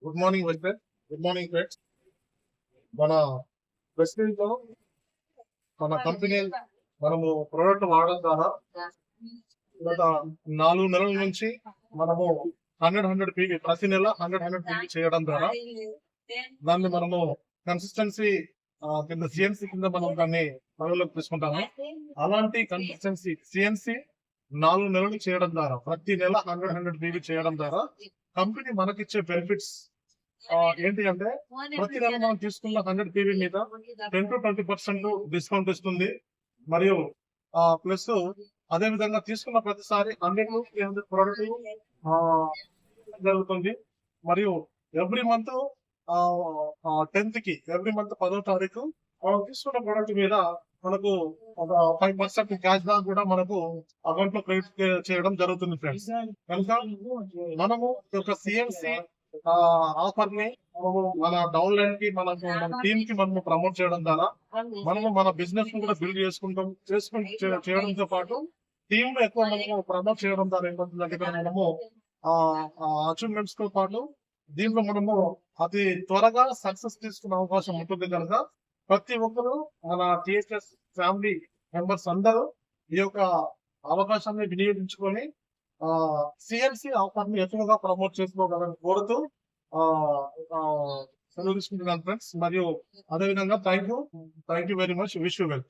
Good morning welfare. Good morning friends. మన president లో మన కంపెనీ మనము ప్రోడక్ట్ వాడడం ద్వారా గత 4 నెలల నుంచి మనము 100 పీవీ ప్రతి నెల 100 పీవీ చేయడం ద్వారా దాన్ని మనము కన్సిస్టెన్సీ కింద సిఎన్సి కింద మనం దాన్ని పనులకు తీసుకుంటాము. అలాంటి కన్సిస్టెన్సీ సిఎన్సి 4 నెలలు చేయడం ద్వారా ప్రతి నెల 100 పీవీ చేయడం ద్వారా కంపెనీ మనకిచ్చే బెనిఫిట్స్ ఏంటి అంటే ప్రతి నెల మనం తీసుకున్న 100 పీవీ మీద 10 to 20% డిస్కౌంట్ ఇస్తుంది. మరియు ప్లస్ అదే విధంగా తీసుకున్న ప్రతిసారి 100 to 300 ప్రోడక్ట్ జరుగుతుంది. మరియు ఎవ్రీ మంత్ 10th కి ఎవ్రీ మంత్ 10వ తారీఖు మనం తీసుకున్న ప్రోడక్ట్ మీద మనకు ఒక 5% క్యాష్ బ్యాక్ కూడా మనకు అకౌంట్ లో క్రెడిట్ చేయడం జరుగుతుంది ఫ్రెండ్స్. కనుక మనము ఒక సిఎన్సి ఆఫర్ ని మన డౌన్ లైన్ కి మన టీమ్ కి మనము ప్రమోట్ చేయడం ద్వారా మనము మన బిజినెస్ ను కూడా బిల్డ్ చేయడంతో పాటు టీమ్ ఎక్కువ మనము ప్రమోట్ చేయడం ద్వారా ఏంటంటే మనము అచీవ్మెంట్స్ తో పాటు దీంట్లో మనము అతి త్వరగా సక్సెస్ తీసుకునే అవకాశం ఉంటుంది. కనుక ప్రతి ఒక్కరు మన టిఎస్ఎస్ ఫ్యామిలీ మెంబర్స్ అందరూ ఈ యొక్క అవకాశాన్ని వినియోగించుకొని సిఎన్సి ఆఫర్ ని ఎక్కువగా ప్రమోట్ చేసుకోగలని కోరుతూ సెలవు తీసుకుంటున్నాను ఫ్రెండ్స్. మరియు అదేవిధంగా thank you very much. Wish you well.